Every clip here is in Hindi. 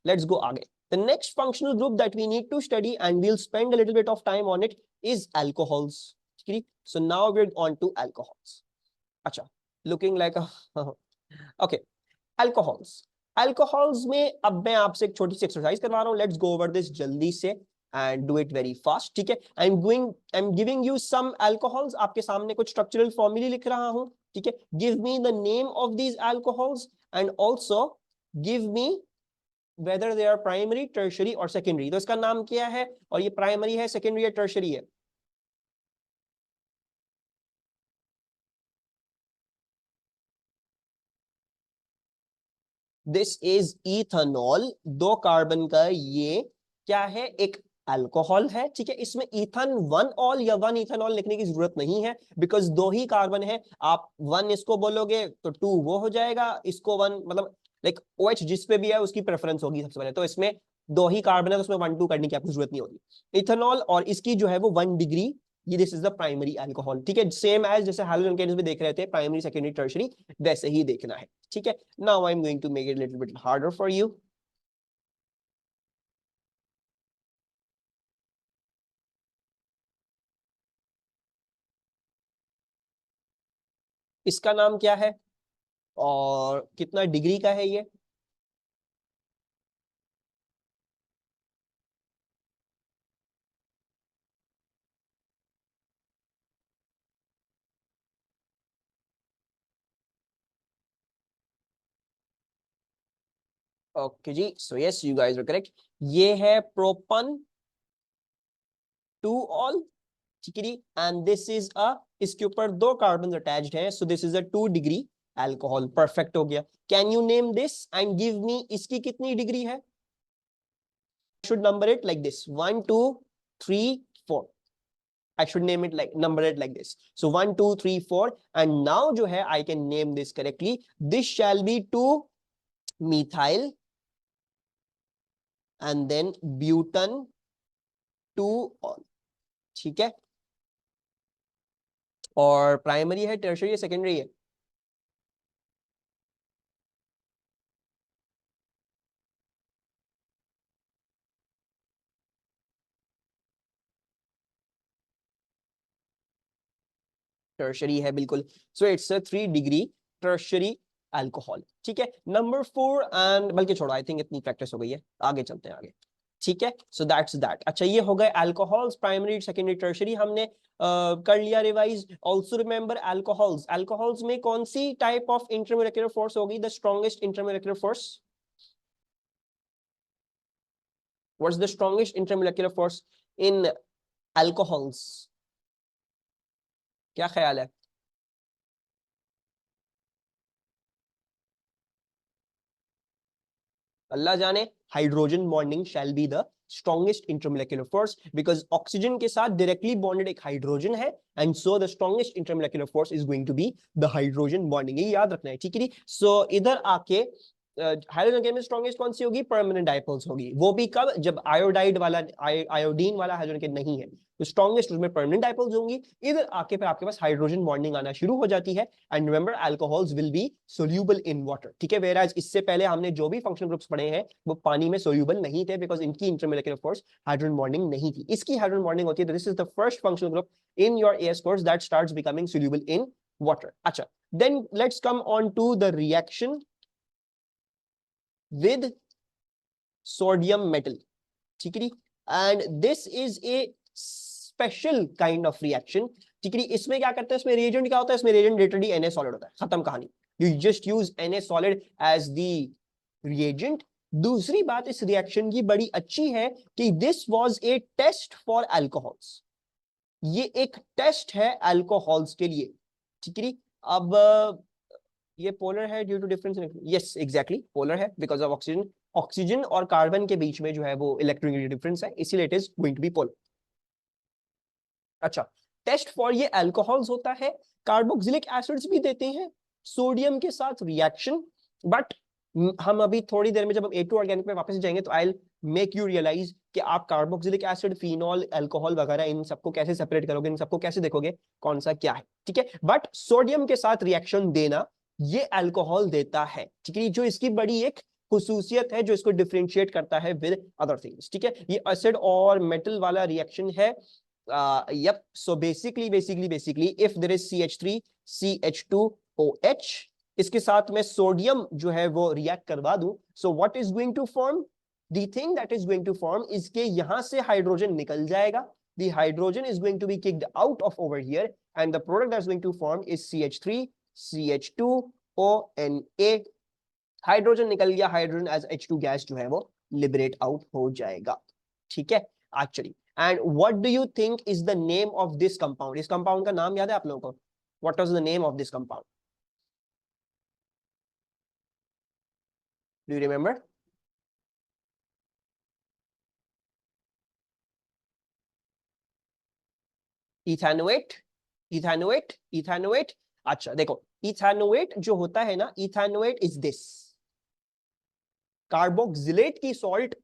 लेट्स गो आगे. The next functional group that we need to study and we'll spend a little bit of time on it is alcohols. So now we're on to alcohols. अच्छा, looking like a okay, alcohols. Alcohols में अब मैं आपसे एक छोटी सी एक्सरसाइज करवा रहा हूँ. Let's go over this जल्दी से and do it very fast. ठीक है, I'm giving you some alcohols. आपके सामने कुछ structural formulae लिख रहा हूँ. ठीक है, give me the name of these alcohols and also give me whether they are primary, tertiary or secondary. तो इसका नाम क्या है और ये प्राइमरी है, सेकेंडरी है, टर्शरी है? This is ethanol. 2 कार्बन का ये क्या है? एक अल्कोहल है. ठीक है, इसमें इथन 1 ऑल या 1 इथेनॉल लिखने की जरूरत नहीं है बिकॉज 2 ही कार्बन है. आप 1 इसको बोलोगे तो 2 वो हो जाएगा, इसको 1 मतलब लाइक OH जिस पे भी है उसकी प्रेफरेंस होगी सबसे पहले. तो इसमें 2 ही कार्बन है तो उसमें 1 2 करने की आपको जरूरत नहीं होगी. इथेनॉल और इसकी जो है वो 1 डिग्री, ये this is the primary alcohol. ठीक है, सेम एज जैसे हैलोजन केन्स में देख रहे थे प्राइमरी सेकेंडरी टर्शरी, वैसे ही देखना है. ठीक है, now I am going to make it little bit harder for you. इसका नाम क्या है और कितना डिग्री का है ये? ओके जी, so yes you guys are correct. ये है प्रोपन 2 ऑल. ठीक है जी, एंड दिस इज अ, इसके ऊपर 2 कार्बन अटैच्ड हैं, so this is a 2 degree alcohol. Perfect हो गया. Can you name this and give me इसकी कितनी डिग्री है? Should number it like this 1 2 3 4. I should name it like, number it like this. So 1 2 3 4 and now जो है I can name this correctly. This shall be 2 methyl and then butan 2 all. ठीक है, और प्राइमरी है, टर्शरी है, सेकेंडरी है? टर्शरी है बिल्कुल. So it's a 3 degree tertiary alcohol. ठीक है, नंबर 4 एंड बल्कि छोड़ो, आई थिंक इतनी प्रैक्टिस हो गई है, आगे चलते हैं आगे. ठीक है, सो दैट्स दैट. अच्छा, ये हो गए अल्कोहल्स, प्राइमरी सेकेंडरी टर्शरी हमने कर लिया revise. Also remember alcohols. Alcohols में कौन सी टाइप ऑफ इंटरमोलिक्युलर फोर्स होगी? The strongest intermolecular force. What's the strongest intermolecular force in alcohols? क्या ख्याल है? अल्लाह जाने. Hydrogen bonding shall be the strongest intermolecular force because oxygen के साथ डायरेक्टली बॉन्डेड एक हाइड्रोजन है and so the strongest intermolecular force is going to be the hydrogen bonding. ये याद रखना है. ठीक है, सो इधर आके हाइड्रोजन केमिकल स्ट्रॉन्गेस्ट कौन सी होगी? परमानेंट डाइपोल्स होगी. वो भी कब? जब आयोडाइड वाला आयोडीन वाला हाइड्रोजन के नहीं है तो स्ट्रॉन्गेस्ट उसमें परमानेंट डाइपोल्स होंगी. इधर आके फिर आपके पास हाइड्रोजन बॉन्डिंग आना शुरू हो जाती है and remember alcohols will be soluble in water. ठीक है, वेयर एज इससे पहले हमने जो भी फंक्शनल ग्रुप्स पढ़े हैं वो पानी में सोल्यूबल नहीं थे बिकॉज इनकी इंटरमोलिक्युलर फोर्स हाइड्रोजन बॉन्डिंग नहीं थी. इसकी हाइड्रोजन बॉन्डिंग होती है. This is the first functional group in your AS course that starts becoming soluble in water. अच्छा, then let's come on to the reaction with sodium metal. ठीक है, and this is a special kind of reaction. ठीक है, इसमें क्या करते हैं? इसमें reagent क्या होता है? इसमें reagent literally Na solid होता है. खत्म कहानी. You just use Na solid as the reagent. दूसरी बात इस रिएक्शन की बड़ी अच्छी है कि this was a test for alcohols. ये एक टेस्ट है अल्कोहल्स के लिए. ठीक है, अब ये पोलर है due to difference in, yes exactly polar है बिकॉज ऑफ ऑक्सीजन. ऑक्सीजन और कार्बन के बीच में जो है वो इलेक्ट्रोनेगेटिव डिफरेंस है, इसीलिए it is going to be polar. अच्छा, टेस्ट फॉर ये अल्कोहल्स होता है. कार्बोक्सिलिक एसिड्स भी देते हैं सोडियम के साथ रिएक्शन. बट हम अभी थोड़ी देर में जब हम A2 ऑर्गेनिक में वापस जाएंगे तो I will make you realise कि आप कार्बोक्सिलिक एसिड, फिनॉल, अल्कोहल वगैरह इन सबको कैसे सेपरेट करोगे, इन सबको कैसे देखोगे कौन सा क्या है. ठीक है, बट सोडियम के साथ रिएक्शन देना ये अल्कोहल देता है. ठीक है, जो इसकी बड़ी एक खुसूसियत है जो इसको डिफरेंशिएट करता है विद अदर थिंग्स, ठीक है। ये एसिड और मेटल वाला रिएक्शन है। Yup, so basically if there is CH3 CH2OH, इसके साथ में सोडियम जो है वो रिएक्ट करवा दूं, so what is going to form, the thing that is going to form, इसके यहां से हाइड्रोजन निकल जाएगा, the hydrogen is going to be kicked out of over here, and the product that's going to form is CH3 CH2ONA। Hydrogen निकल गया, हाइड्रोजन एज H2 गैस जो है वो लिबरेट आउट हो जाएगा, ठीक है actually. And what do you think is the name of this compound, इस कंपाउंड का नाम याद है आप लोगों को? What was the name of this compound, do you remember? Ethanoate, ethanoate, ethanoate. अच्छा देखो, इथेनोएट जो होता है ना, इथेनोएट इज दिस, कार्बोक्सिलेट की सॉल्ट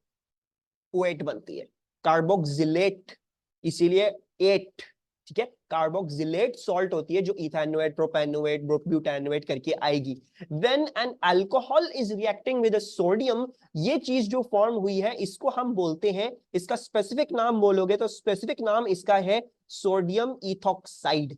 O8 बनती है, कार्बोक्सिलेट, इसीलिए 8, ठीक है। कार्बोक्सिलेट सॉल्ट होती है जो इथेनोएट, प्रोपेनोएट, ब्यूटेनोएट करके आएगी। When an alcohol is reacting with sodium, ये चीज जो फॉर्म हुई है इसको हम बोलते हैं, इसका स्पेसिफिक नाम बोलोगे तो स्पेसिफिक नाम इसका है sodium ethoxide.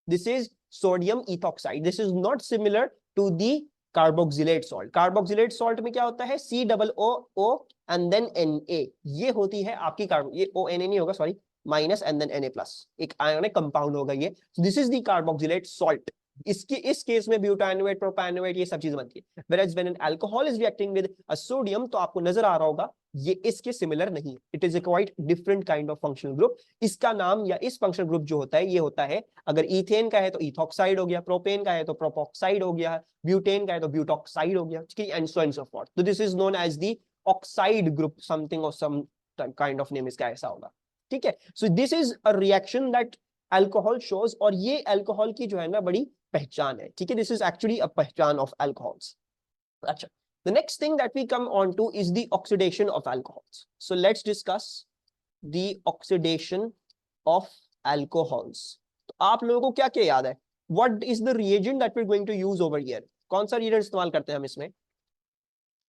This is sodium ethoxide, this is not similar to the carboxylate salt. Carboxylate salt में क्या होता है, COO एंड देन Na, ये होती है आपकी कार्बो, ये ONA नहीं होगा sorry, minus and then Na plus, एक आयोनिक कंपाउंड होगा ये। This is the carboxylate salt. इसके इस केस में ब्यूटानोएट, प्रोपानोएट, ये सब चीज बनती है। whereas when an alcohol is reacting with a sodium, तो आपको नजर आ रहा होगा ये इसके सिमिलर नहीं है, it is a quite different kind of functional group. इसका नाम या इस फंक्शनल ग्रुप जो होता है ये होता है, अगर इथेन का है तो इथॉक्साइड हो गया, प्रोपेन का है तो प्रोपॉक्साइड हो गया, ब्यूटेन का है तो ब्यूटॉक्साइड हो गया, ठीक है, and so and so forth. तो this is known as the oxide group, something और सम काइंड ऑफ नेम इसका ऐसा होगा, ठीक है। सो this is a reaction that alcohol shows, और ये अल्कोहल की जो है ना बड़ी पहचान है, ठीक है। दिस इज एक्चुअली अ पहचान ऑफ अल्कोहल्स। अच्छा, the next thing that we come on to is the oxidation of alcohols. So let's discuss the oxidation of alcohols. तो आप लोगों को क्या क्या याद है? What is the reagent that we're going to use over here? कौन सा reagent इस्तेमाल करते हैं हम इसमें,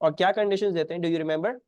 और क्या conditions देते हैं? Do you remember?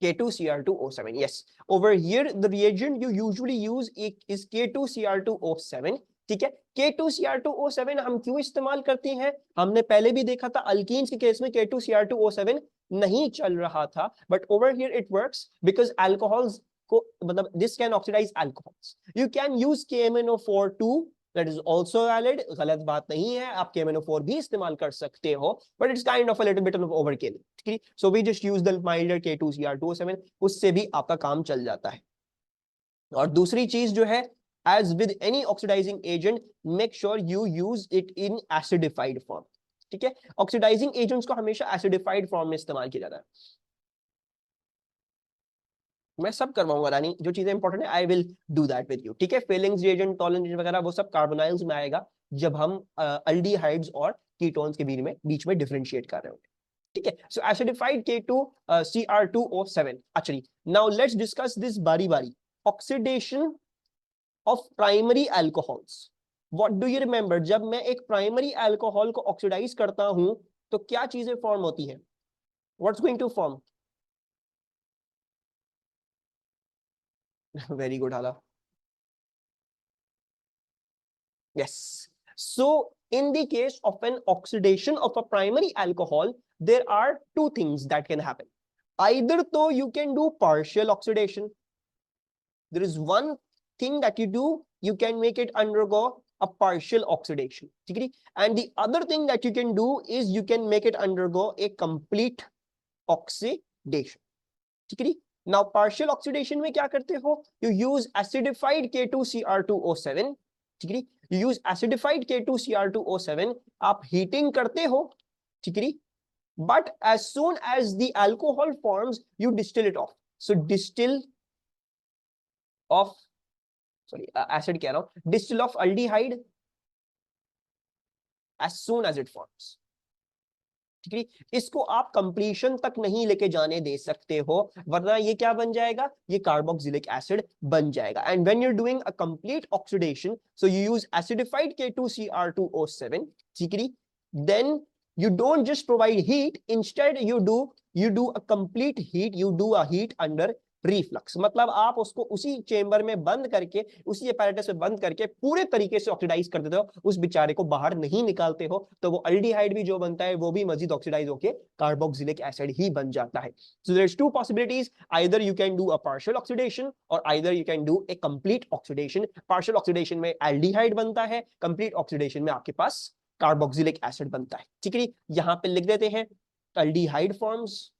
K2Cr2O7. Yes. Over here, the reagent you usually use is K2Cr2O7. ठीक है, K2Cr2O7 हम क्यों इस्तेमाल करते हैं? हमने पहले भी देखा था अल्कीन्स के केस में K2Cr2O7 नहीं चल रहा था, but over here it works because alcohols को, मतलब this can oxidise alcohols. You can use KMnO4 to, that is also valid, गलत बात नहीं है, आप KMnO4 भी इस्तेमाल कर सकते हो, but it's kind of a little bit of overkill, ठीक है। So we just use the milder K2Cr2O7, उससे भी आपका काम चल जाता है। और दूसरी चीज जो है, as with any oxidizing agent, make sure you use it in acidified form, ठीक है। ऑक्सीडाइजिंग एजेंट्स को हमेशा एसिडिफाइड फॉर्म में इस्तेमाल किया जाता है। मैं सब करवाऊंगा रानी, जो चीजें इंपॉर्टेंट है I will do that with you, ठीक है। फेलिंग्स रिएजेंट, टॉलरेंस वगैरह वो सब कार्बोनाइल्स में आएगा, जब हम अल्डिहाइड्स और कीटोन्स के बीच में डिफरेंशिएट कर रहे होंगे, ठीक है। So acidified K2Cr2O7। Actually now let's discuss this बारी बारी, oxidation of primary alcohols. What do you remember, जब मैं एक प्राइमरी अल्कोहल को ऑक्सीडाइज करता हूं तो क्या चीजें फॉर्म होती हैं? What's going to form? Very good हाला, yes. So in the case of an oxidation of a primary alcohol, there are two things that can happen. Either though you can do partial oxidation, there is one thing that you do, you can make it undergo a partial oxidation, and the other thing that you can do is you can make it undergo a complete oxidation, ठीक है। now partial oxidation में क्या करते हो, you use acidified K2Cr2O7, ठीक है, you use acidified K2Cr2O7, आप heating करते हो, ठीक है, but as soon as the alcohol forms you distill it off, so distill of, sorry acid कह रहा हूं, distill of aldehyde as soon as it forms, ठीक है, इसको आप कंप्लीशन तक नहीं लेके जाने दे सकते हो, वरना ये क्या बन जाएगा, ये कार्बोक्सिलिक एसिड बन जाएगा। And when you are doing a complete oxidation, so you use acidified K2Cr2O7, ठीक है, then you don't just provide heat, instead you do a complete heat, you do a heat under reflux। मतलब आप उसको उसी चेंबर में बंद करके, उसी apparatus में बंद करके पूरे तरीके से ऑक्सीडाइज कर देते हो, उस बेचारे को बाहर नहीं निकालते हो, तो वो अल्डिहाइड भी जो बनता है वो भी मजीद ऑक्सीडाइज होके कार्बोक्सिलिक एसिड ही बन जाता है। So there's two possibilities, either you can do a partial oxidation or either you can do a complete oxidation। partial oxidation में एल्डिहाइड बनता है, complete oxidation में आपके पास कार्बोक्सिलिक एसिड बनता है, ठीक है। यहां पे लिख देते हैं एल्डिहाइड फॉर्म्स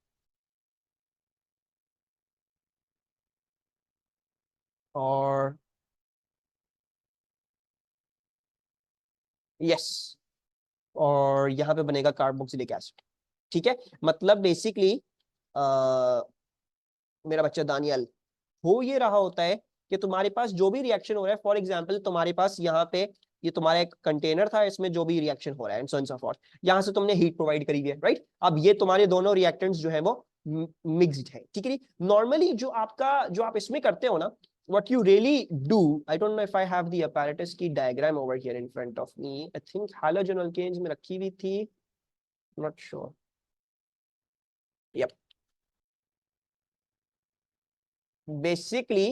और यस, और यहां पे बनेगा कार्बोक्सिलिक एसिड, ठीक है। मतलब बेसिकली मेरा बच्चा दानियल, हो ये रहा होता है कि तुम्हारे पास जो भी रिएक्शन हो रहा है, फॉर एग्जांपल तुम्हारे पास यहाँ पे ये तुम्हारा एक कंटेनर था, इसमें जो भी रिएक्शन हो रहा है and so on so forth, यहाँ से तुमने हीट प्रोवाइड करी है, राइट। अब ये तुम्हारे दोनों रिएक्टेंट्स जो है वो मिक्स्ड है, ठीक है। नॉर्मली जो आप इसमें करते हो ना, what you really do, I don't know if I have the apparatus की diagram over here in front of me, I think halogen alkanes में रखी हुई थी, not sure, yep, basically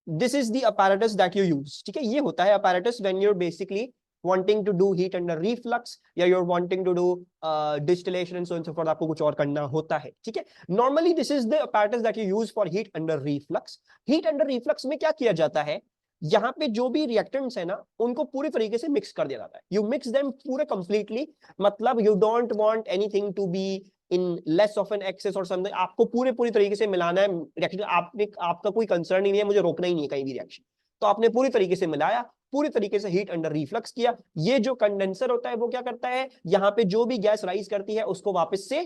this is the apparatus that you use, ठीक है। ये होता है apparatus when you're basically wanting to do heat under reflux या you're wanting to do distillation and so on so forth, आपको कुछ और करना होता है, ठीक है। normally this is the apparatus that you use for heat under reflux। heat under reflux में क्या किया जाता है, यहाँ पे जो भी रिएक्टेंट्स है ना, उनको पूरी तरीके से मिक्स कर दिया जाता है, यू मिक्स देम पूरे कंप्लीटली, मतलब you don't want anything to be in less of an excess और समथिंग, आपको पूरी तरीके से मिलाना है रिएक्शन, आपका कोई कंसर्न ही नहीं है, मुझे रोकना ही नहीं है कहीं भी रिएक्शन, तो आपने पूरी तरीके से मिलाया, पूरी तरीके से हीट अंडर रिफ्लक्स किया। ये जो कंडेंसर होता है वो क्या करता है, यहाँ पे जो भी गैस राइज करती है उसको वापस से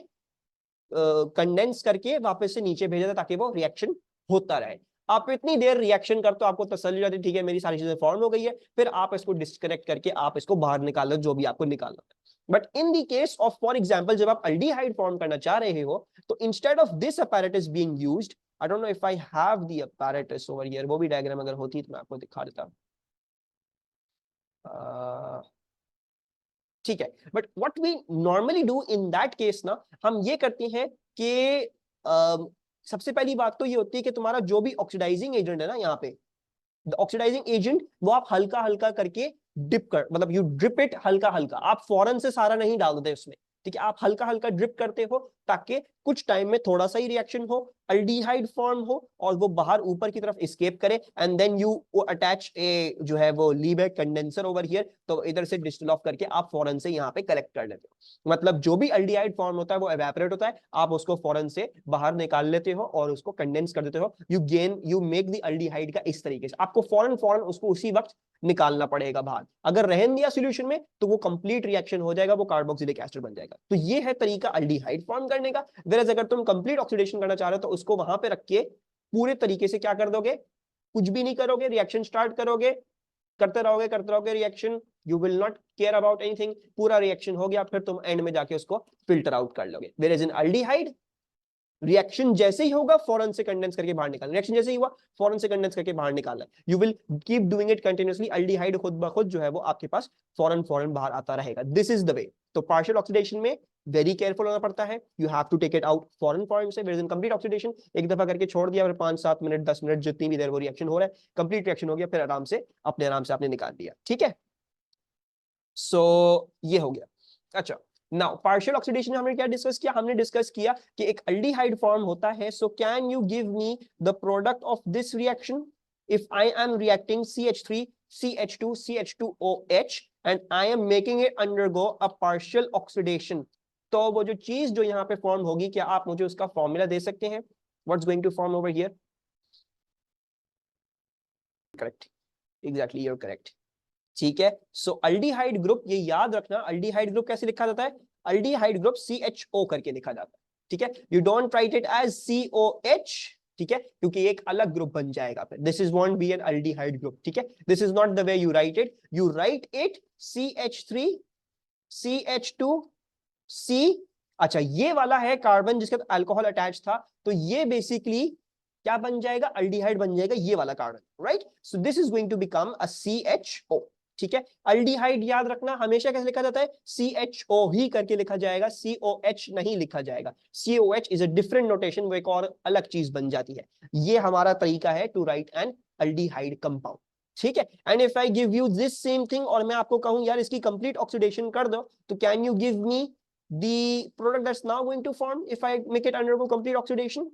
कंडेंस करके वापस से नीचे भेजा था, ताकि वो रिएक्शन होता रहे। आप इतनी देर रिएक्शन करते हो, आपको तसल्ली हो जाती है, ठीक है मेरी सारी चीजें फॉर्म हो गई है, फिर आप इसको डिस्कनेक्ट करके आप इसको बाहर निकाल लो, जो भी आपको निकालना है। But in the case of for example, जब आप अल्डिहाइड फॉर्म करना चाह रहे हो, तो instead of this apparatus being used, I don't know if I have the apparatus over here, वो भी डायग्राम अगर होती तो मैं आपको दिखा देता, ठीक है। But what we normally do in that case ना, हम ये करते हैं कि सबसे पहली बात तो ये होती है कि तुम्हारा जो भी ऑक्सीडाइजिंग एजेंट है ना, यहाँ पे ऑक्सीडाइजिंग एजेंट वो आप हल्का हल्का करके डिप कर, मतलब यू ड्रिप इट हल्का हल्का, आप फौरन से सारा नहीं डाल देते उसमें, ठीक है। आप हल्का हल्का ड्रिप करते हो ताकि कुछ टाइम में थोड़ा सा ही रिएक्शन हो, अल्डिहाइड फॉर्म हो और वो बाहर ऊपर की तरफ एस्केप करे, and then you attach a जो है वो लीबैक कंडेंसर ओवर हियर, तो इधर से डिस्टिल ऑफ करके आप फौरन से यहाँ पे कलेक्ट कर लेते हो। मतलब जो भी अल्डिहाइड फॉर्म होता है वो एवेपोरेट होता है, आप उसको फौरन से बाहर निकाल लेते हो और उसको कंडेंस कर देते हो, यू मेक द अल्डिहाइड का इस तरीके से, आपको फौरन उसको उसी वक्त निकालना पड़ेगा बाहर। अगर रहन दिया सॉल्यूशन में तो वो कंप्लीट रिएक्शन हो जाएगा, वो कार्बोक्सिलिक एसिड बन जाएगा। तो ये है तरीका अल्डिहाइड फॉर्म करने का। वेरएज अगर तुम कंप्लीट ऑक्सीडेशन करना चाह रहे हो तो उसको वहां पे रख के पूरे तरीके से क्या कर दोगे, कुछ भी नहीं करोगे, रिएक्शन स्टार्ट करोगे, करते रहोगे reaction, you will not care about anything, पूरा रिएक्शन हो गया, फिर तुम एंड में जाके उसको फिल्टर आउट कर लोगे। वेरएज इन अल्डिहाइड रिएक्शन जैसे ही होगा फौरन से कंडेंस करके बाहर निकालना, रिएक्शन जैसे ही हुआ फौरन से कंडेंस करके बाहर निकालना, you will keep doing it continuously. Aldehyde खुद ब खुद जो है वो आपके पास फौरन बाहर आता रहेगा। This is the way. तो पार्शियल ऑक्सीडेशन में वेरी केयरफुल होना पड़ता है, you have to take it out फौरन से। वेयर इन कंप्लीट ऑक्सीडेशन एक दफा करके छोड़ दिया, फिर 5-7 मिनट 10 मिनट जितनी भी देर वो रिएक्शन हो रहा है, कंप्लीट रिएक्शन हो गया, फिर आराम से आपने निकाल दिया, ठीक है। सो ये हो गया। अच्छा, नाउ पार्शियल ऑक्सीडेशन में हमने क्या डिस्कस किया, हमने डिस्कस किया कि एक अल्डिहाइड फॉर्म होता है। So can you give me the product of this reaction if I am reacting CH3 CH2 CH2OH and I am making it undergo a partial oxidation. तो वो जो चीज जो यहाँ पे फॉर्म होगी, क्या आप मुझे उसका फॉर्मूला दे सकते हैं, what's going to form over here? Correct, exactly, you are correct, ठीक है। सो अल्डिहाइड ग्रुप, ये याद रखना, अल्डिहाइड ग्रुप कैसे लिखा जाता है, अल्डिहाइड ग्रुप CHO करके लिखा जाता है, ठीक है। You don't write it as COH, ठीक है, क्योंकि एक अलग ग्रुप बन जाएगा फिर, this is won't be an aldehyde group, ठीक है। This is not the way you write it CH3 CH2C, अच्छा ये वाला है कार्बन जिसके साथ अल्कोहल अटैच था, तो ये बेसिकली क्या बन जाएगा, अल्डिहाइड बन जाएगा ये वाला carbon, right. So this is going to become a CHO, ठीक है। अल्डिहाइड याद रखना हमेशा कैसे लिखा जाता है, CHO ही करके लिखा जाएगा, COH नहीं लिखा जाएगा। COH is a different notation, वो एक और अलग चीज बन जाती है। ये हमारा तरीका है to write an aldehyde compound, ठीक है। And if I give you this same thing और मैं आपको कहूं यार इसकी कंप्लीट ऑक्सीडेशन कर दो, तो can you give me the product that's now going to form if I make it undergo complete oxidation?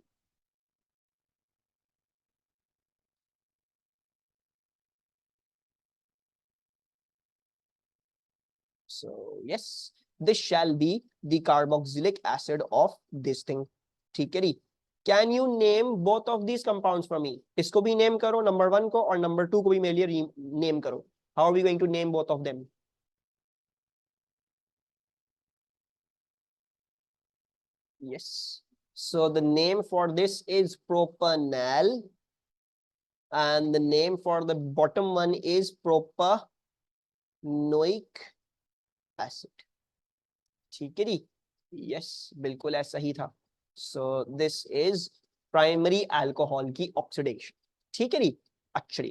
So yes, this shall be the carboxylic acid of this thing, ठीक है जी। Can you name both of these compounds for me? इसको भी नेम करो, नंबर 1 को, और नंबर 2 को भी मेरे लिए नेम करो। How are we going to name both of them? Yes, so the name for this is propanol and the name for the bottom one is propanoic acid, ठीक है जी। यस, बिल्कुल ऐसा ही था। सो दिस इज प्राइमरी अल्कोहल की ऑक्सीडेशन, ठीक है जी। अच्छा,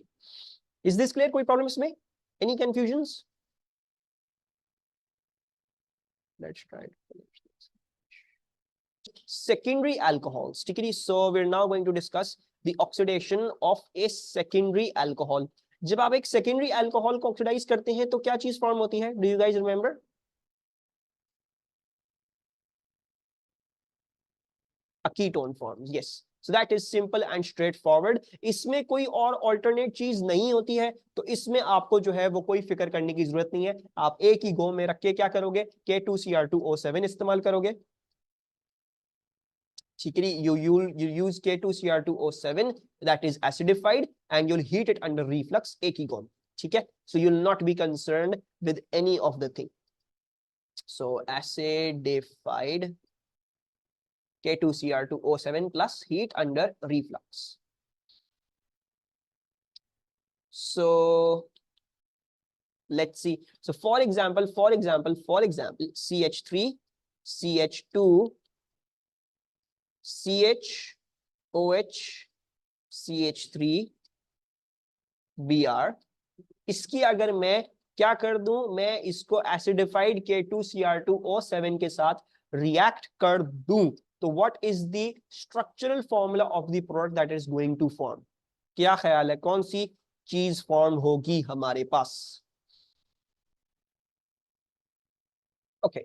इज दिस क्लियर? कोई प्रॉब्लम इसमें, any confusions? Let's try secondary alcohols, ठीक है जी। so we're now going to discuss the oxidation of a secondary alcohol. जब आप एक secondary alcohol को ऑक्सीडाइज करते हैं तो क्या चीज फॉर्म होती है? Do you guys remember? A ketone forms, yes. So that is simple and straightforward. इसमें कोई और alternate चीज नहीं होती है, तो इसमें आपको जो है वो कोई फिक्र करने की जरूरत नहीं है। आप एक ही गो में रख के क्या करोगे, K2Cr2O7 इस्तेमाल करोगे, ठीक है। you use K2Cr2O7 that is acidified and you'll heat it under reflux, एक ही गो में, ठीक है। So you'll not be concerned with any of the thing. So acidified K2Cr2O7 plus heat under reflux. So let's see. So for example, CH3, CH2, CHOH, CH3, Br. इसकी अगर मैं क्या कर दूं, मैं इसको एसिडिफाइड K2Cr2O7 के साथ रिएक्ट कर दूं, तो what is the structural formula of the product that is going to form? क्या ख्याल है, कौन सी चीज फॉर्म होगी हमारे पास? Okay,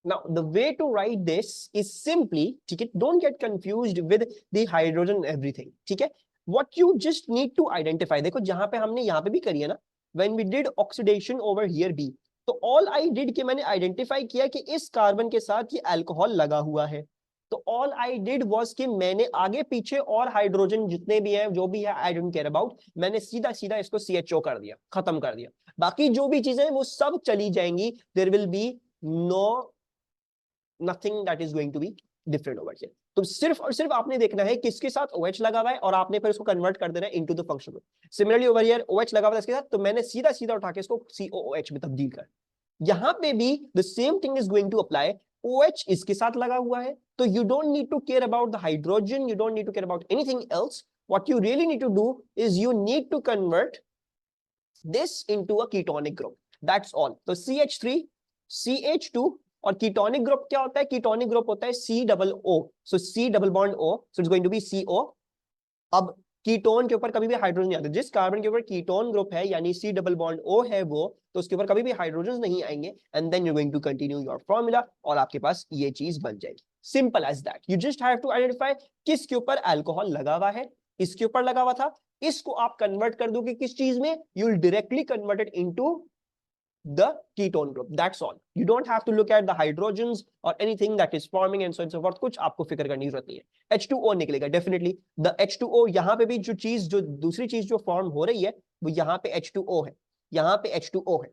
now the way to write this is simply, ठीक है, don't get confused with the hydrogen and everything, ठीक है। what you just need to identify, देखो जहां पे हमने यहाँ पे भी करी है ना, when we did oxidation over here B, तो all I did कि मैंने आइडेंटिफाई किया कि इस कार्बन के साथ ये अल्कोहल लगा हुआ है, तो all I did was कि मैंने आगे पीछे और हाइड्रोजन जितने भी हैं जो भी है आई डोंट केयर अबाउट, मैंने सीधा सीधा इसको CHO कर दिया, खत्म कर दिया। बाकी जो भी चीजें वो सब चली जाएंगी, there will be no nothing that is going to be different over here. तो सिर्फ और सिर्फ आपने देखना है किसके साथ OH लगा हुआ है और आपने फिर उसको कन्वर्ट कर देना है into the function group. Similarly over here OH लगा हुआ है इसके साथ, तो मैंने सीधा सीधा उठा के इसको COOH में तब्दील कर। यहां पे भी the same thing is going to apply. OH इसके साथ लगा हुआ है, तो you don't need to care about the hydrogen, you don't need to care about anything else. What you really need to do is you need to convert this into a ketonic group. That's all. तो CH3, CH2 और कीटोनिक ग्रुप क्या होता है? कीटोनिक ग्रुप होता है COO. So C double bond O, so it's going to be CO. अब कीटोन के ऊपर कभी भी हाइड्रोजन नहीं आते, जिस कार्बन के ऊपर कीटोन ग्रुप है यानी C double bond O है वो, तो उसके ऊपर कभी भी हाइड्रोजन नहीं आएंगे, and then you going to continue your formula और आपके पास ये चीज बन जाएगी। Simple as that. You just have to identify किसके ऊपर अल्कोहल लगा हुआ है, इसके ऊपर लगा हुआ था, इसको आप कन्वर्ट कर दोगे किस चीज में, you will directly convert it into the ketone group. That's all. You don't have to look at the hydrogens or anything that is forming and so on and so forth. कुछ आपको फिक्र करने की जरूरत नहीं है। H2O निकलेगा डेफिनेटली। The H2O यहाँ पे भी जो चीज, जो दूसरी चीज जो फॉर्म हो रही है वो यहाँ पे H2O है, यहाँ पे H2O है,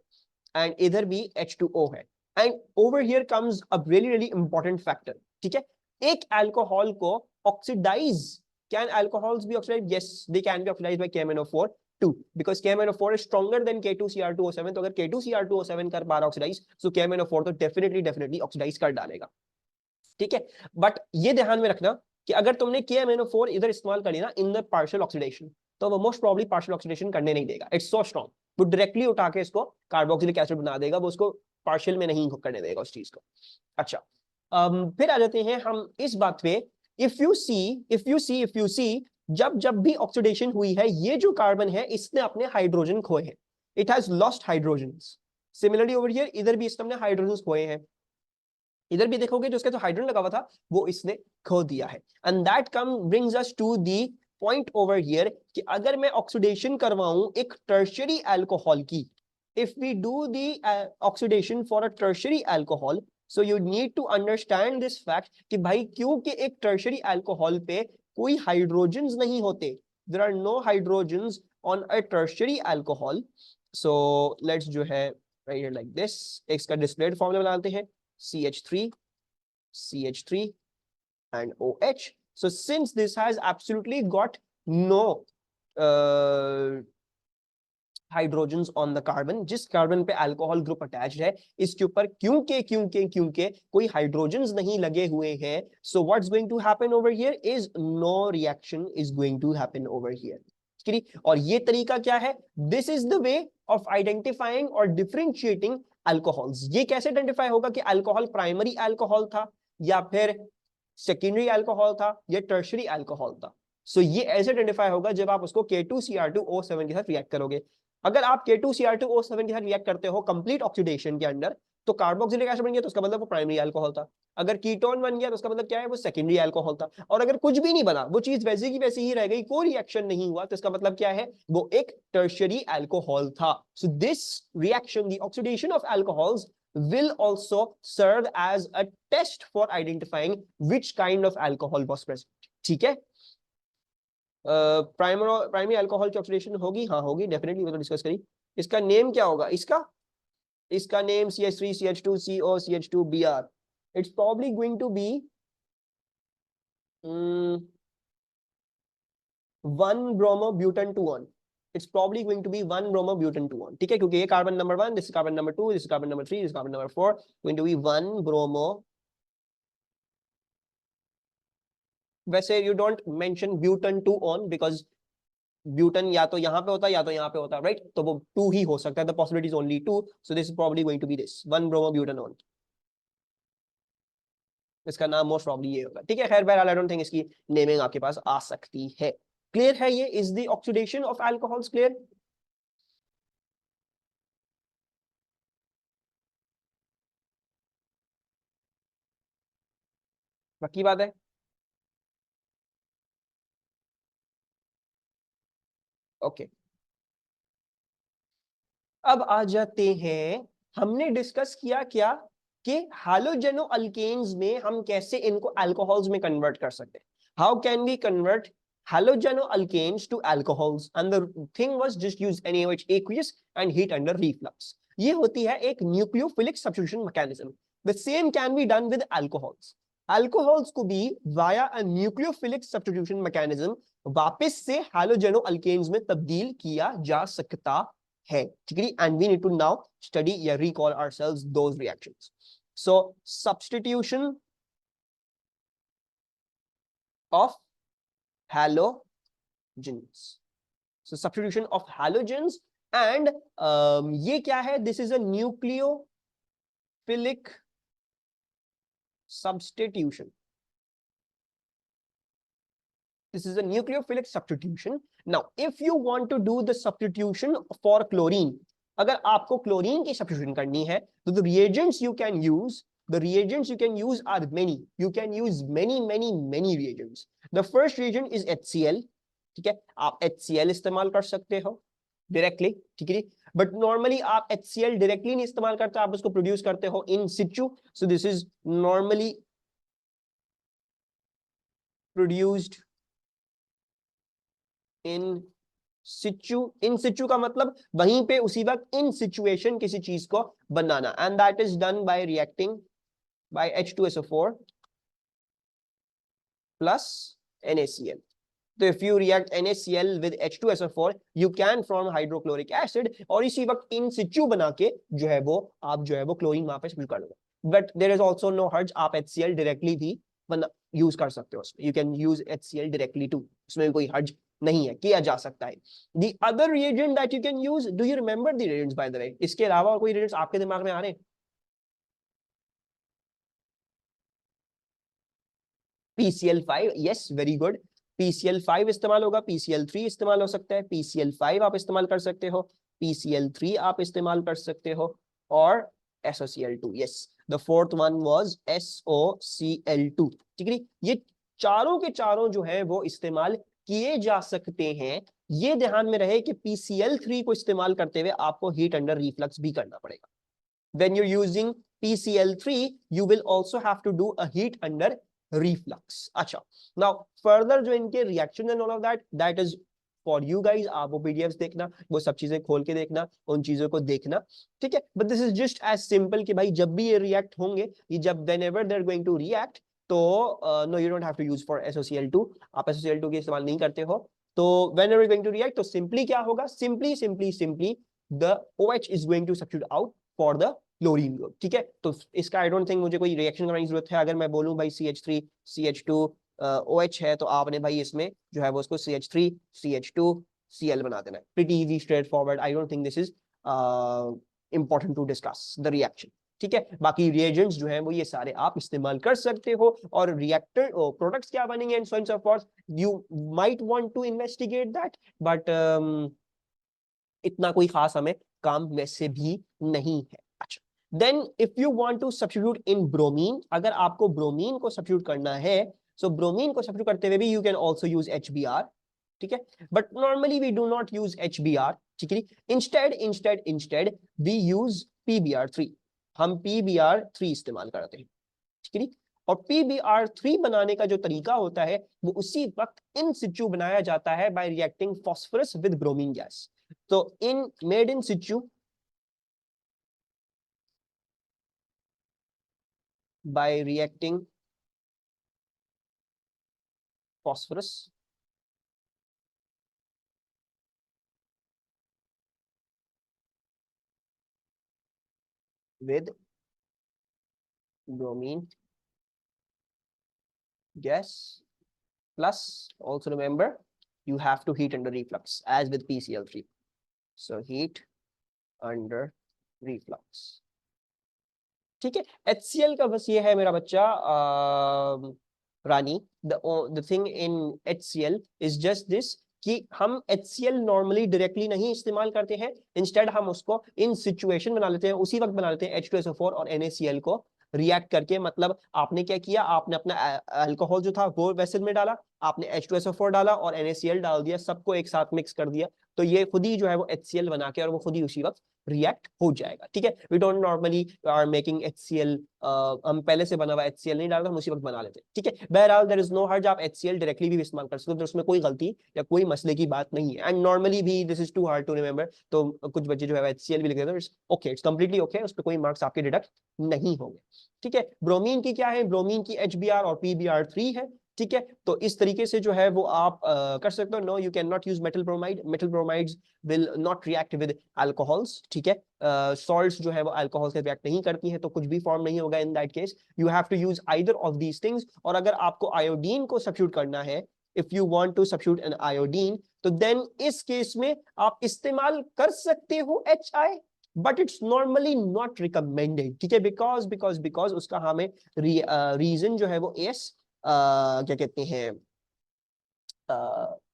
एंड इधर भी H2O है। And over here comes a really really important factor, ठीक है। एक अल्कोहल को oxidise, can alcohols be oxidise? Yes, they can be oxidise by KMnO4, 2 because KMnO4 is stronger than K2Cr2O7. तो अगर K2Cr2O7 कर पा रहा ऑक्सीडाइज तो KMnO4 तो डेफिनेटली ऑक्सीडाइज कर डालेगा, ठीक है। बट ये ध्यान में रखना कि अगर तुमने KMnO4 इधर इस्तेमाल कर लिया ना इन द पार्शियल ऑक्सीडेशन, तो वो मोस्ट प्रोबब्ली पार्शियल ऑक्सीडेशन करने नहीं देगा, इट्स सो स्ट्रॉन्ग, वो डायरेक्टली उठा के इसको कार्बोक्सिलिक एसिड बना देगा, वो उसको पार्शियल में नहीं करने देगा उस चीज को। अच्छा, फिर आ जाते हैं हम इस बात पे, इफ यू सी जब जब भी ऑक्सीडेशन हुई है, ये जो कार्बन है इसने अपने हाइड्रोजन खोए हैं, it has lost hydrogens. Similarly over here इधर भी इसने अपने हाइड्रोजन खोए हैं, इधर भी देखोगे जो उसका जो हाइड्रोजन लगा हुआ था वो इसने खो दिया है। And that come brings us to the point over here कि अगर मैं ऑक्सीडेशन करवाऊं एक टर्शियरी अल्कोहल की, if we do the oxidation for a tertiary alcohol, so you need to understand this fact कि भाई क्योंकि एक टर्शियरी अल्कोहल पे कोई हाइड्रोजन्स नहीं होते, there are no hydrogens on a tertiary alcohol. So let's जो है राइट हियर लाइक दिस, इसका डिस्प्लेड फॉर्मूला बनाते हैं, CH3, CH3 and OH. So since this has absolutely got no hydrogens on the carbon, जिस कार्बन पे अल्कोहल ग्रुप अटैच्ड है इसके ऊपर क्योंकि कोई हाइड्रोजन्स नहीं लगे हुए हैं, so what's going to happen over here is no reaction is going to happen over here. और ये तरीका क्या है, this is the way of identifying और डिफरेंशिएटिंग अल्कोहल्स। ये कैसे आइडेंटिफाई होगा कि अल्कोहल प्राइमरी अल्कोहल था या फिर सेकेंडरी अल्कोहल था या टर्शियरी अल्कोहल था। सो ये ऐसे आइडेंटिफाई होगा जब आप उसको K2Cr2O7 के साथ रिएक्ट करोगे। अगर आप K2Cr2O7 के साथ रिएक्ट करते हो कंप्लीट ऑक्सीडेशन के अंदर, तो कार्बोक्सिलिक एसिड बन गया तो उसका मतलब वो प्राइमरी अल्कोहल था, अगर कीटोन बन गया तो उसका मतलब क्या है, वो सेकेंडरी अल्कोहल था, और अगर कुछ भी नहीं बना, वो चीज वैसी की वैसी ही रह गई, कोई रिएक्शन नहीं हुआ, तो इसका मतलब क्या है, वो एक टर्शियरी अल्कोहल था। So this reaction, the oxidation of alcohols will also serve as a test for identifying which kind of alcohol was present। ठीक है, प्राइमरी अल्कोहल की ऑक्सीडेशन होगी, हाँ होगी डेफिनेटली, वो तो डिस्कस करी। इसका नेम क्या होगा, इसका name CH3 CH2 CO CH2 Br, it's probably going to be 1-bromo-butan-2-on, it's probably going to be 1-bromo-butan-2-on, ठीक है, क्योंकि ये carbon number 1, this carbon number 2, this carbon number 3, this carbon number 4, going to be 1-bromo। वैसे you don't mention butan-2-on because butane या तो यहाँ पे होता है या तो यहाँ पे होता है, राइट, तो वो 2 ही हो सकता है, the possibility is only 2, so this is probably going to be this 1-bromo-butanone, इसका नाम मोस्ट प्रोबब्ली ये होगा, ठीक है। खैर बहरहाल आई डोंट थिंक इसकी नेमिंग आपके पास आ सकती है। क्लियर है, ये is the oxidation of alcohols, clear. बाकी बात है, ओके। अब आ जाते हैं, हमने डिस्कस किया क्या कि हैलोजेनो अल्केन्स में हम कैसे इनको अल्कोहल्स में कन्वर्ट कर सकते हैं, how can we convert halogeno alkanes to alcohols, and the thing was just use NaOH aqueous and heat under reflux। ये होती है एक nucleophilic substitution mechanism. The same can be done with alcohols। alcohols को भी via a nucleophilic substitution mechanism वापस से हैलोजेनो अल्केन्स में तब्दील किया जा सकता है, ठीक है। And we need to now study या recall ourselves those reactions. So substitution of halogens, so substitution of halogens, and ये क्या है, this is a nucleophilic substitution, this is a nucleophilic substitution। Now if you want to do the substitution for chlorine, अगर आपको क्लोरीन की सब्स्टिट्यूशन करनी है तो the reagents you can use are many, you can use many reagents। The first reagent is HCl, ठीक है, आप HCl इस्तेमाल कर सकते हो डायरेक्टली, ठीक है, बट नॉर्मली आप HCl डायरेक्टली नहीं इस्तेमाल करते, आप उसको प्रोड्यूस करते हो in situ. So this is normally produced in situ. In situ का मतलब वहीं पे उसी वक्त, इन सिचुएशन किसी चीज को बनाना, and that is done by reacting by H2SO4 plus NaCl। तो if you react NaCl with H2SO4 you can form hydrochloric acid, और इसी वक्त इन सिचू बना के जो है वो आप जो है वो क्लोरीन वहां पे स्प्रिंकल कर दोगे। But there is also no हर्ज, आप HCl डायरेक्टली भी यूज कर सकते हो उसमें, you can use HCl directly to, उसमें कोई हर्ज नहीं है, किया जा सकता है। The other reagent that you can use, do you remember the reagents by the way? इसके अलावा और कोई रिएजेंट्स आपके दिमाग में आ रहे हैं? PCl5, yes very good, PCl5 इस्तेमाल होगा, PCl3 इस्तेमाल हो सकता है, PCl5 आप इस्तेमाल कर सकते हो, PCl3 आप इस्तेमाल कर सकते हो, और SOCl2, yes the fourth one was SOCl2। ठीक है, ये चारों के चारों जो है वो इस्तेमाल किए जा सकते हैं। ये ध्यान में रहे कि PCl3 को इस्तेमाल करते हुए आपको हीट अंडर रिफ्लक्स भी करना पड़ेगा। When you're using PCl3 you will also have to do a heat under reflux। अच्छा, now further जो इनके reaction and all of that, that is for you guys, आप वो PDFs देखना, वो सब चीजें खोल के देखना, उन चीजों को देखना, ठीक है। But this is just as simple कि भाई जब भी ये react होंगे, ये जब whenever they're going to react, तो no you don't have to use for SOCl2, आप SOCl2 की इस्तेमाल नहीं करते हो। तो whenever you're going to react, तो simply क्या होगा, simply the OH is going to substitute out for the chlorine group. ठीक है, तो इसका आई डोंट थिंक मुझे कोई रिएक्शन करने की जरूरत है। अगर मैं बोलूं भाई CH3 CH2 OH है, तो आपने भाई इसमें जो है वो उसको CH3 CH2 Cl बना देना है। Pretty easy, straightforward, I don't think this is important to discuss the reaction. ठीक है, बाकी रिएजेंट्स जो है वो ये सारे आप इस्तेमाल कर सकते हो, और रिएक्टर प्रोडक्ट्स क्या बनेंगे and so on for, you might want to investigate that, but इतना कोई खास हमें काम वैसे भी नहीं है। अच्छा, then if you want to substitute in bromine, अगर आपको ब्रोमीन को सब्स्टिट्यूट करना है, सो ब्रोमीन को सब्स्टिट्यूट करते हुए भी you can also use HBr। ठीक है, but normally we do not use HBr। ठीक है, इंस्टेड वी यूज PBr3, हम PBr3 इस्तेमाल करते हैं। ठीक है, और PBr3 बनाने का जो तरीका होता है वो उसी वक्त इन सिचू बनाया जाता है by reacting phosphorus with bromine gas. तो in made in situ by reacting phosphorus with bromine gas, plus also remember you have to heat under reflux as with PCl3, so heat under reflux। ठीक है, HCl का बस ये है मेरा बच्चा रानी, the thing in HCl is just this कि हम HCl नॉर्मली डायरेक्टली नहीं इस्तेमाल करते हैं, इंस्टेड हम उसको इन सिचुएशन बना लेते हैं, उसी वक्त बना लेते हैं H2SO4 और NaCl को रिएक्ट करके। मतलब आपने क्या किया, आपने अपना अल्कोहल जो था वो वेसल में डाला, आपने H2SO4 डाला और NaCl डाल दिया, सबको एक साथ मिक्स कर दिया, तो ये खुद ही जो है वो HCl बना के और वो खुद ही उसी वक्त रिएक्ट हो जाएगा। ठीक है, we don't normally are making HCl, हम पहले से बना हुआ HCl नहीं डालते, हम उसी वक्त बना लेते हैं। ठीक है, बहरहाल देयर इज नो हर्ज, आप HCl डायरेक्टली भी इस्तेमाल कर सकते हो, तो उसमें कोई गलती या कोई मसले की बात नहीं है। एंड नॉर्मली भी this is too hard to remember, तो कुछ बच्चे जो है HCl भी लिख देते हैं, ओके, इट्स कंप्लीटली ओके, उस पर कोई मार्क्स आपके डिडक्ट नहीं होंगे। ठीक है, ब्रोमीन की क्या है, ब्रोमीन की HBr और PBr3 है। ठीक है, तो इस तरीके से जो है वो आप कर सकते हो। No, you can not use metal bromide, metal bromides will not react with alcohols. ठीक है, सॉल्ट्स जो है वो अल्कोहल से रिएक्ट नहीं करती है, तो कुछ भी फॉर्म नहीं होगा। In that case you have to use either of these things. और अगर आपको आयोडीन को सब्स्टिट्यूट करना है, if you want to substitute an iodine, तो देन इस केस में आप इस्तेमाल कर सकते हो HI, but it's normally not recommended. ठीक है, बिकॉज उसका हमें रीजन जो है वो क्या कहते हैं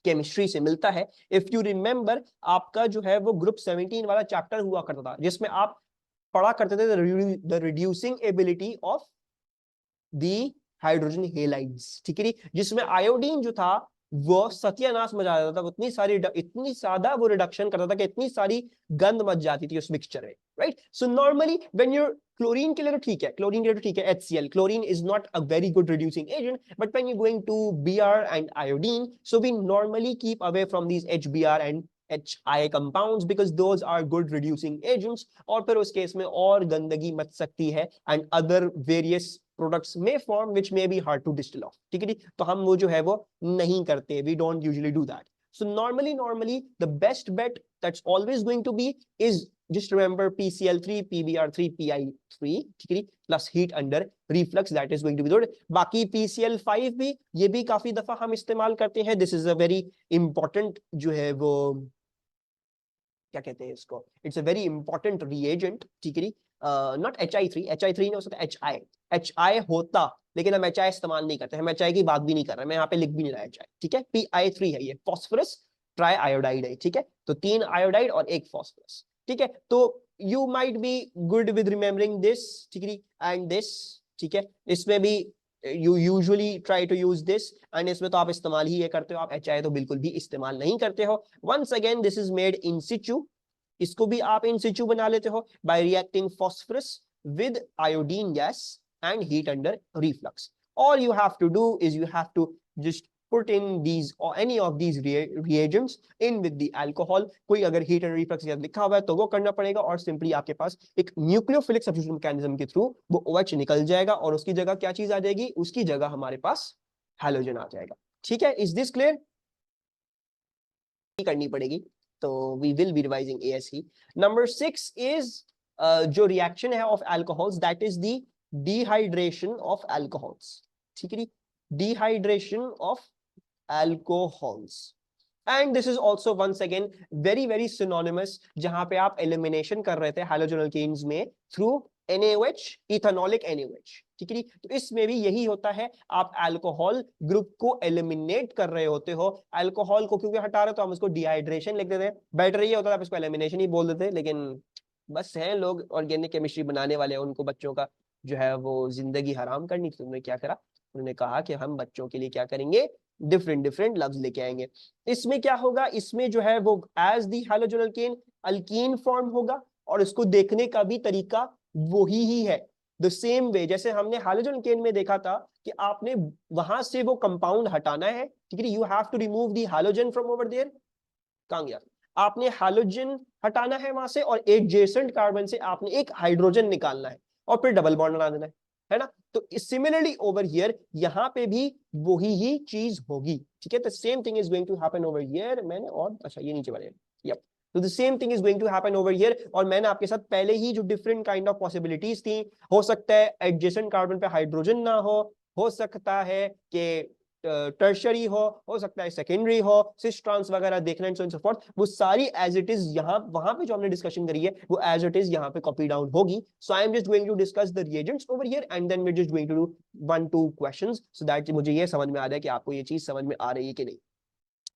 केमिस्ट्री से मिलता है। इफ यू रिमेंबर, आपका जो है वो ग्रुप 17 वाला चैप्टर हुआ करता था, जिसमें आप पढ़ा करते थे the reducing ability of the hydrogen halides. ठीक है, जिसमें आयोडीन जो था वो सत्यानाश मचा देता था, इतनी ज्यादा वो रिडक्शन करता था कि इतनी सारी गंद मच जाती थी उस मिक्सचर में। Right, so normally when your chlorine के लिए तो ठीक है, क्लोरीन के लिए तो ठीक है, HCl, chlorine is not a very good reducing agent, but when you going to Br and iodine, so we normally keep away from these HBr and HI compounds because those are good reducing agents. और फिर उस केस में और गंदगी मच सकती है and other various products may form which may be hard to distill off. ठीक है जी, तो हम वो जो है वो नहीं करते, we don't usually do that. So normally the best bet that's always going to be is just remember PCl3, PBr3, PI3, ठीक है, plus heat under reflux that is going to be good. बाकी PCl5 भी ये भी काफी दफा हम इस्तेमाल करते हैं. This is a very important जो है वो क्या कहते हैं इसको, it's a very important reagent. ठीक है, नॉट HI3, HI3 नहीं हो सकता, HI होता, लेकिन हम HI इस्तेमाल नहीं करते, हम HI की बात भी नहीं कर रहे, मैं यहाँ पे लिख भी नहीं रहा HI. ठीक है, PI3 है ये, फॉस्फोरस ट्राई आयोडाइड है. ठीक है, तो 3 आयोडाइड और 1 फॉस्फोरस. ठीक है, तो you might be good with remembering this. ठीक है, एंड दिस. ठीक है, इसमें भी you usually try to use this, and इसमें तो आप इस्तेमाल ही ये करते हो, आप HI तो बिल्कुल भी इस्तेमाल नहीं करते हो. Once again this is made in situ, इसको भी आप in situ बना लेते हो by reacting phosphorus with iodine gas and heat under reflux. All you have to do is you have to just put in these or any of these reagents in with the alcohol. कोई अगर heat and reflux लिखा हुआ है तो वो करना पड़ेगा, और सिंपली आपके पास एक न्यूक्लियोफिलिक सब्स्टिट्यूशन मैकेनिज्म के थ्रू वो OH निकल जाएगा, और उसकी जगह क्या चीज आ जाएगी, उसकी जगह हमारे पास हैलोजन आ जाएगा. ठीक है, इज दिस क्लियर? करनी पड़ेगी, तो we will be revising ASE. Number 6 is जो रिएक्शन है of alcohols, that is the dehydration of alcohols. ठीक है, dehydration of alcohols, and this is also once again very synonymous, जहां पे आप एलिमिनेशन कर रहे थे हैलोजन अल्केन्स में थ्रू NaOH, इथेनॉलिक NaOH. ठीक है, तो इसमें भी यही होता है, आप अल्कोहल ग्रुप को एलिमिनेट कर रहे होते हो. अल्कोहल को क्योंकि हटा रहे हो तो हम उसको डिहाइड्रेशन लिख देते हैं, बेटर ये होता है आप इसको एलिमिनेशन ही बोल देते, लेकिन बस है लोग ऑर्गेनिक केमिस्ट्री बनाने वाले, उनको बच्चों का जो है वो जिंदगी हराम करनी थी. उन्होंने क्या करा, उन्होंने कहा कि हम बच्चों के लिए क्या करेंगे, डिफरेंट लफ्ज लेके आएंगे. इसमें क्या होगा, इसमें जो है वो as the halogen alkane alkene form होगा, और इसको देखने का भी तरीका वही ही है, द सेम वे जैसे हमने हैलोजन अल्केन में देखा था कि आपने वहां से वो कंपाउंड हटाना है. ठीक है, you have to remove the halogen from over there. कहां गया, आपने हैलोजन हटाना है वहां से, और एडजेसेंट कार्बन से आपने एक हाइड्रोजन निकालना है, और फिर डबल बॉन्ड बना देना है ना. तो सिमिलरली ओवर हियर, यहां पे भी वही ही चीज होगी. ठीक है, the same thing is going to happen over here. मैंने और अच्छा ये नीचे वाले, यप, तो the same thing is going to happen over here. और मैंने आपके साथ पहले ही जो डिफरेंट काइंड ऑफ पॉसिबिलिटीज थी, हो सकता है एडजेसेंट कार्बन पे हाइड्रोजन ना हो सकता है कि टर्शरी हो सकता है सेकेंडरी हो, सिस ट्रांस वगैरह देखना एंड सो फोर्थ, वो सारी एज इट इज यहाँ वहां पे जो हमने डिस्कशन करी है वो एज इट इज यहाँ पे कॉपी डाउन होगी. So I am just going to discuss the reagents over here, and then we just going to do 1-2 questions so that मुझे ये समझ में आ जाए कि आपको ये चीज समझ में आ रही है कि नहीं.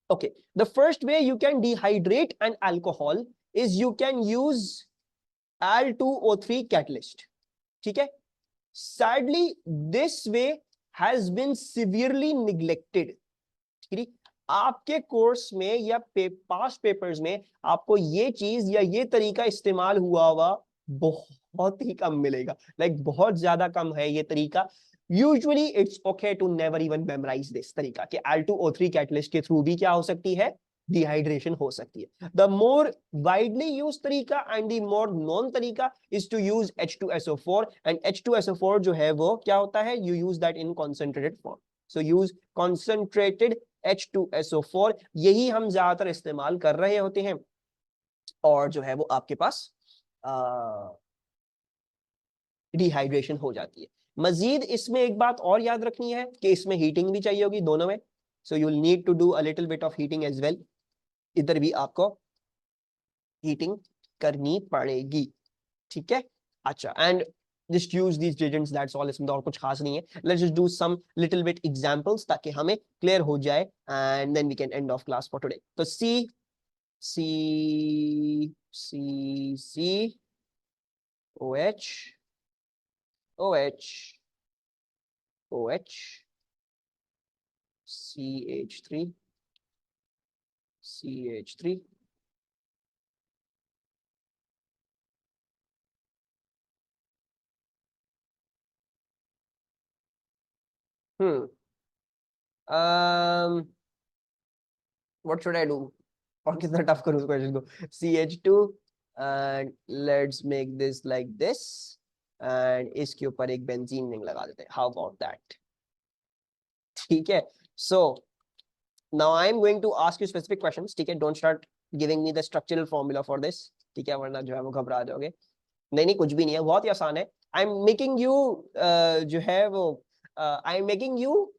Okay, the first way you can dehydrate an alcohol is you can use Al2O3 catalyst. ठीक है, sadly this way has been severely neglected. ठीक है, आपके कोर्स में या पास्ट पेपर्स में आपको ये चीज या ये तरीका इस्तेमाल हुआ बहुत ही कम मिलेगा, लाइक बहुत ज्यादा कम है ये तरीका. Usually it's okay to never even memorize this तरीका कि Al2O3 कैटलिस्ट के थ्रू भी क्या हो सकती है, डिहाइड्रेशन हो सकती है. द मोर वाइडली यूज तरीका एंड द मोर नॉन तरीका is to use H2SO4, and H2SO4 जो है वो क्या होता है, you use that in concentrated form. So use concentrated H2SO4, यही हम ज्यादातर इस्तेमाल कर रहे होते हैं, और जो है वो आपके पास डिहाइड्रेशन हो जाती है. मजीद इसमें एक बात और याद रखनी है कि इसमें हीटिंग भी चाहिए होगी दोनों में, so you will need to do a little bit of heating as well. इधर भी आपको हीटिंग करनी पड़ेगी. ठीक है, अच्छा, and just use these reagents, that's all. इसमें तो और कुछ खास नहीं है. Let's just do some little bit examples ताकि हमें clear हो जाए, and then we can end off class for today. तो OH OH OH CH3 CH3 what should I do? और कितना टफ करूं उस क्वेश्चन को। CH2 and let's make this like this and इसके ऊपर एक बेंजीन रिंग लगा देते हैं, हाउ अबाउट दैट। ठीक है, so now I am going to ask you specific questions, ठीक है, don't start giving me the structural formula for this, ठीक है, वरना जो है वो घबरा जाओगे। नहीं नहीं, कुछ भी नहीं है, बहुत ही आसान है। आई एम मेकिंग यू जो है वो I am making you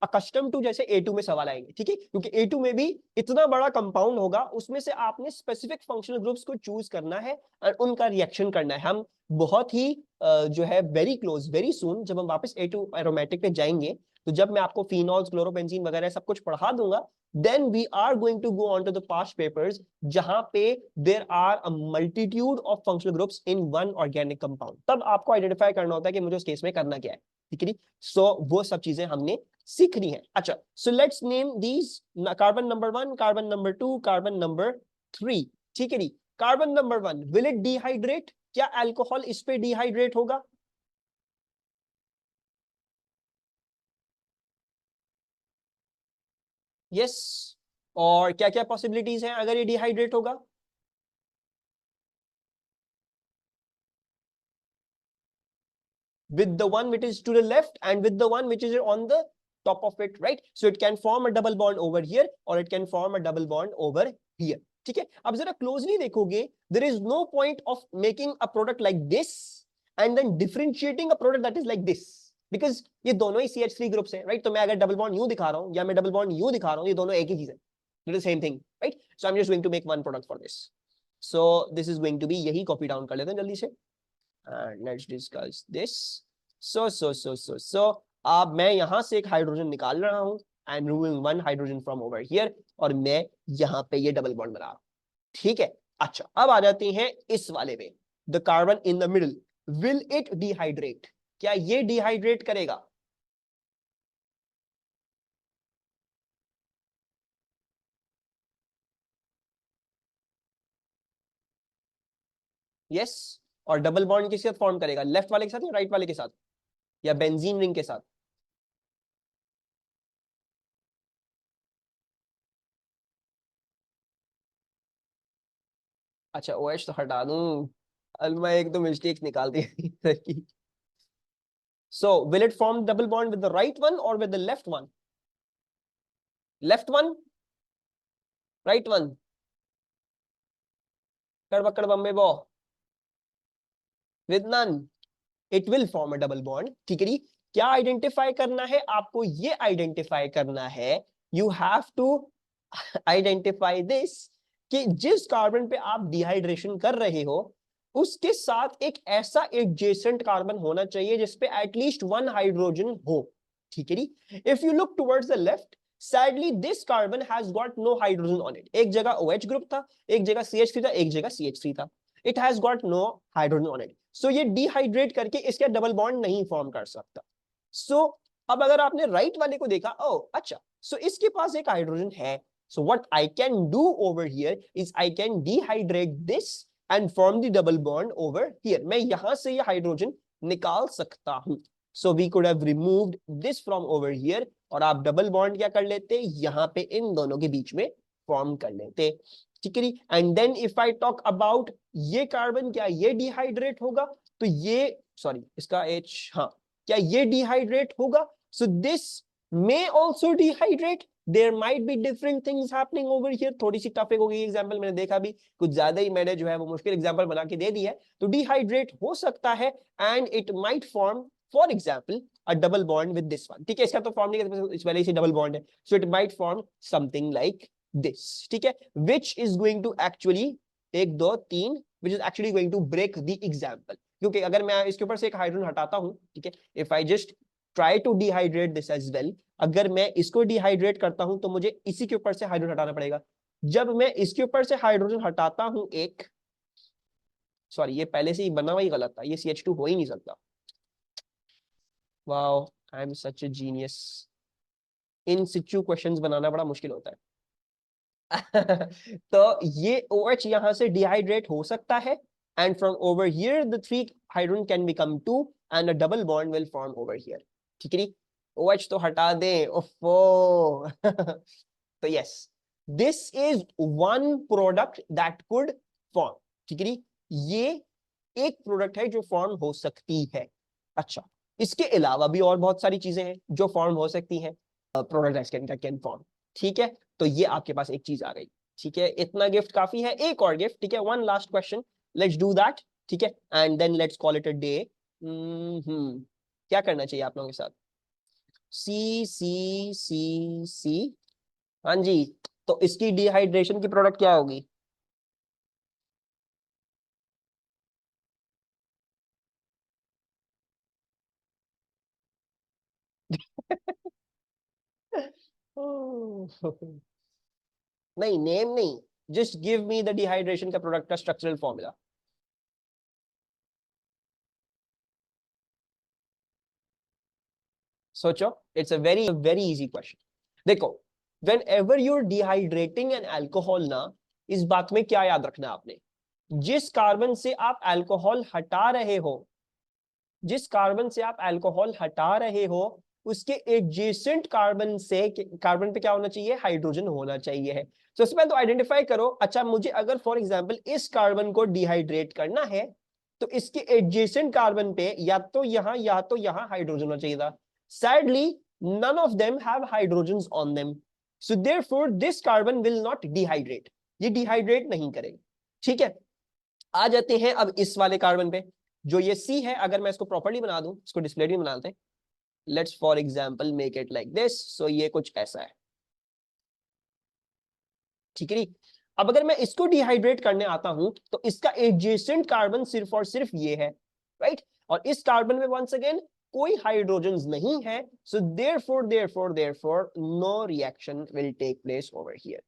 accustom to जैसे A2 में सवाल आएंगे, ठीक है, क्योंकि A2 में भी इतना बड़ा कंपाउंड होगा, उसमें से आपने स्पेसिफिक फंक्शनल ग्रुप्स को चूज करना है और उनका रिएक्शन करना है। हम बहुत ही जो है वेरी क्लोज, वेरी सून जब हम वापस A2 एरोमेटिक पे जाएंगे, तो जब मैं आपको फिनॉल्स, क्लोरोबेंजीन वगैरह सब कुछ पढ़ा दूंगा, then we are going to go on to the past papers जहां पे there are a multitude of functional groups in one organic compound, तब आपको आइडेंटिफाई करना होता है कि मुझे उस केस में करना क्या है, ठीक है। सो वो सब चीजें हमने सीखनी है। अच्छा, so let's name these, carbon number 1, carbon number 2, carbon number 3, ठीक है। Carbon number 1, will it dehydrate? क्या अल्कोहल इस पे डिहाइड्रेट होगा? यस। और क्या क्या पॉसिबिलिटीज हैं अगर ये डिहाइड्रेट होगा? with the one which is to the left and with the one which is on the top of it, right? So it can form a double bond over here or it can form a double bond over here. ठीक है, अब जरा क्लोजली देखोगे, there is no point of making a product like this and then differentiating a product that is like this, because ये दोनों ही CH3 ग्रुप्स हैं, right? तो मैं अगर डबल बॉन्ड यू दिखा रहा हूं या मैं डबल बॉन्ड यू दिखा रहा हूं, ये दोनों एक ही चीज है, it is the same thing, right? So I'm just going to make one product for this. So this is going to be, यही कॉपी डाउन कर लेते हैं जल्दी से, and let's discuss this. So अब मैं यहां से एक हाइड्रोजन निकाल रहा हूं, I am removing one hydrogen from over here, और मैं यहां पे ये डबल बॉन्ड बना रहा हूं, ठीक है। अच्छा, अब आ जाते हैं इस वाले में, the carbon in the middle, will it dehydrate? क्या ये डिहाइड्रेट करेगा? यस। और डबल बॉन्ड किसके साथ फॉर्म करेगा, लेफ्ट वाले के साथ या राइट वाले के साथ, या बेंजीन रिंग के साथ? अच्छा, OH तो हटा दूं, अलमा एक तो मिस्टेक निकाल दी। So will it form double bond with the right one or with the left one? Left one, right one. कड़बक्कड़ Bombay बो, with none. It will form a double bond. ठीक है जी। क्या आइडेंटिफाई करना है आपको? ये आइडेंटिफाई करना है, you have to identify this, कि जिस कार्बन पे आप डिहाइड्रेशन कर रहे हो उसके साथ एक ऐसा एडजेसेंट कार्बन होना चाहिए जिसपे एटलीस्ट वन हाइड्रोजन हो, ठीक है जी। If you look towards the left, sadly this carbon has got no hydrogen on it. एक जगह OH ग्रुप था, एक जगह CH3 था, एक जगह CH3 था, it has got no hydrogen on it. So ये डिहाइड्रेट करके इसके डबल बॉन्ड नहीं फॉर्म कर सकता। सो अब अगर आपने राइट वाले को देखा, ओ अच्छा, सो इसके पास एक हाइड्रोजन है, so what I can do over here is I can dehydrate this and form the double bond over here. मैं यहां से ये हाइड्रोजन निकाल सकता हूं। So we could have removed this from over here, और आप डबल बॉन्ड क्या कर लेते, यहां पे इन दोनों के बीच में फॉर्म कर लेते, ठीक है। And then if I talk about ये कार्बन, क्या ये डिहाइड्रेट होगा? तो ये, सॉरी इसका H, हाँ, क्या ये डिहाइड्रेट होगा? So this may also dehydrate. There might be different things happening over here. थोड़ी सी टफ हो गई एग्जांपल, मैंने देखा भी कुछ ज्यादा ही मैंने जो है वो मुश्किल एग्जांपल बना के दे दी है। तो डिहाइड्रेट हो सकता है and it might form for example a double bond with this one, ठीक है। इसका तो फॉर्म नहीं करते, इस वाले से डबल बॉन्ड है, so it might form something like this, ठीक है, which is going to actually, 1 2 3, which is actually going to break the example. क्योंकि अगर मैं इसके ऊपर से एक हाइड्रोजन हटाता हूं, ठीक है, if I just try to dehydrate this as well, अगर मैं इसको डिहाइड्रेट करता हूं तो मुझे इसी के ऊपर से हाइड्रोजन हटाना पड़ेगा। जब मैं इसके ऊपर से हाइड्रोजन हटाता हूं एक, सॉरी ये पहले से ही बना हुआ ही गलत था, ये CH2 हो ही नहीं सकता। Wow, I am such a genius. इन सिचु क्वेश्चंस बनाना बड़ा मुश्किल होता है। तो ये OH यहां से डिहाइड्रेट हो सकता है, and from over here the 3 hydrogen can become 2 and a double bond will form over here, ठीक है। OH तो हटा दें, ओफो। तो yes, this is one product that could form. ठीक है, ये एक प्रोडक्ट है जो फॉर्म हो सकती है। अच्छा, इसके अलावा भी और बहुत सारी चीजें हैं जो फॉर्म हो सकती हैं, प्रोडक्ट कैन फॉर्म। ठीक है, तो ये आपके पास एक चीज आ गई। ठीक है, इतना गिफ्ट काफी है, एक और गिफ्ट। ठीक है, one last question, let's do that. ठीक है, and then let's call it a day. क्या करना चाहिए आप लोगों के साथ? सी सी सी सी, हाँ जी। तो इसकी डिहाइड्रेशन की प्रोडक्ट क्या होगी? नहीं, नेम नहीं, just give me the dehydration का प्रोडक्ट का स्ट्रक्चरल फॉर्मूला। सोचो, it's a very very easy question. देखो, whenever you're dehydrating an alcohol ना, इस बात में क्या याद रखना है आपने, जिस कार्बन से आप अल्कोहल हटा रहे हो, जिस कार्बन से आप अल्कोहल हटा रहे हो, उसके एडजेसेंट कार्बन से, कार्बन पे क्या होना चाहिए? हाइड्रोजन होना चाहिए है। तो इसमें तो आइडेंटिफाई करो। अच्छा, मुझे अगर फॉर एग्जांपल इस कार्बन को डिहाइड्रेट करना है, तो इसके एडजेसेंट कार्बन पे या तो यहां या तो यहां हाइड्रोजन होना चाहिए था। Sadly none of them have hydrogens on them, so therefore this carbon will not dehydrate, ये डिहाइड्रेट नहीं करेगा। ठीक है, आ जाते हैं अब इस वाले कार्बन पे, जो ये सी है। अगर मैं इसको प्रॉपर्ली बना दूं, इसको डिस्प्ले भी बनाते हैं, let's for example make it like this. So ये कुछ ऐसा है। ठीक है, अब अगर मैं इसको डिहाइड्रेट करने आता हूं, तो इसका एडजेसेंट कार्बन सिर्फ और सिर्फ ये है, राइट? और इस कार्बन में वंस अगेन कोई हाइड्रोजन्स नहीं है, so therefore no reaction will take place over here,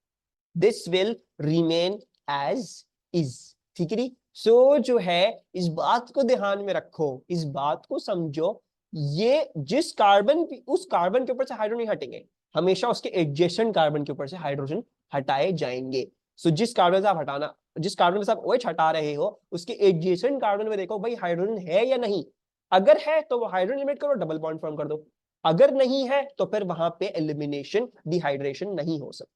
this will remain as is. ठीक है, सो जो है, इस बात को ध्यान में रखो, इस बात को समझो, ये जिस कार्बन, उस कार्बन के ऊपर से हाइड्रोजन नहीं हटेंगे, हमेशा उसके एडजेसेंट कार्बन के ऊपर से हाइड्रोजन हटाए जाएंगे। सो जिस कार्बन से आप हटाना, जिस कार्बन से आप OH हटा रहे हो, उसके एडजेसेंट कार्बन में देखो भाई हाइड्रोजन है या नहीं। अगर है तो वो हाइड्रोजन एलिमिनेट करो, डबल बॉन्ड फॉर्म कर दो। अगर नहीं है तो फिर वहां पे एलिमिनेशन, डिहाइड्रेशन नहीं हो सकती।